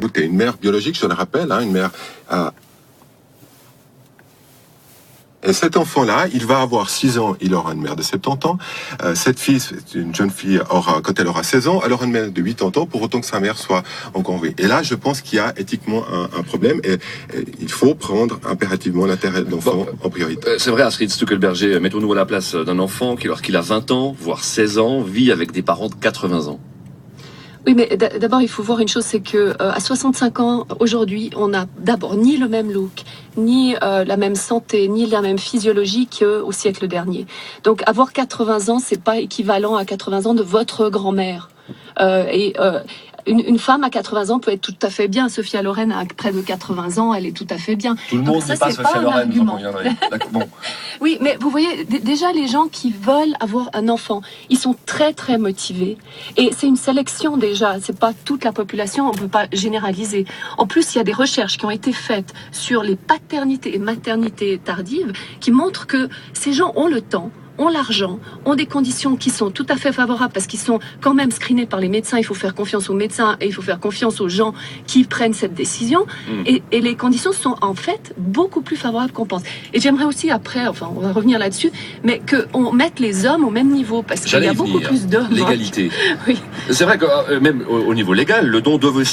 doutez, une mère biologique, je le rappelle, une mère... Et cet enfant-là, il va avoir 6 ans, il aura une mère de 70 ans. Cette fille, une jeune fille, quand elle aura 16 ans, elle aura une mère de 80 ans, pour autant que sa mère soit encore en vie. Et là, je pense qu'il y a éthiquement un problème et il faut prendre impérativement l'intérêt de l'enfant en priorité. C'est vrai, Astrid Stuckelberger, mettons-nous à la place d'un enfant qui, lorsqu'il a 20 ans, voire 16 ans, vit avec des parents de 80 ans. Oui, mais d'abord, il faut voir une chose, c'est que à 65 ans, aujourd'hui, on n'a d'abord ni le même look, ni la même santé, ni la même physiologie qu'au siècle dernier. Donc, avoir 80 ans, c'est pas équivalent à 80 ans de votre grand-mère. Une femme à 80 ans peut être tout à fait bien. Sophia Loren a près de 80 ans, elle est tout à fait bien. Tout le monde n'est pas Sophia Loren, vous en conviendrez. Bon. Oui, mais vous voyez, déjà les gens qui veulent avoir un enfant, ils sont très très motivés. Et c'est une sélection déjà, c'est pas toute la population, on peut pas généraliser. En plus, il y a des recherches qui ont été faites sur les paternités et maternités tardives qui montrent que ces gens ont le temps, ont l'argent, ont des conditions qui sont tout à fait favorables parce qu'ils sont quand même screenés par les médecins. Il faut faire confiance aux médecins et il faut faire confiance aux gens qui prennent cette décision. Et les conditions sont en fait beaucoup plus favorables qu'on pense. Et j'aimerais aussi après, enfin on va revenir là-dessus, mais qu'on mette les hommes au même niveau parce qu'il y a beaucoup plus d'hommes. L'égalité. Oui. C'est vrai que même au niveau légal, le don d'ovocytes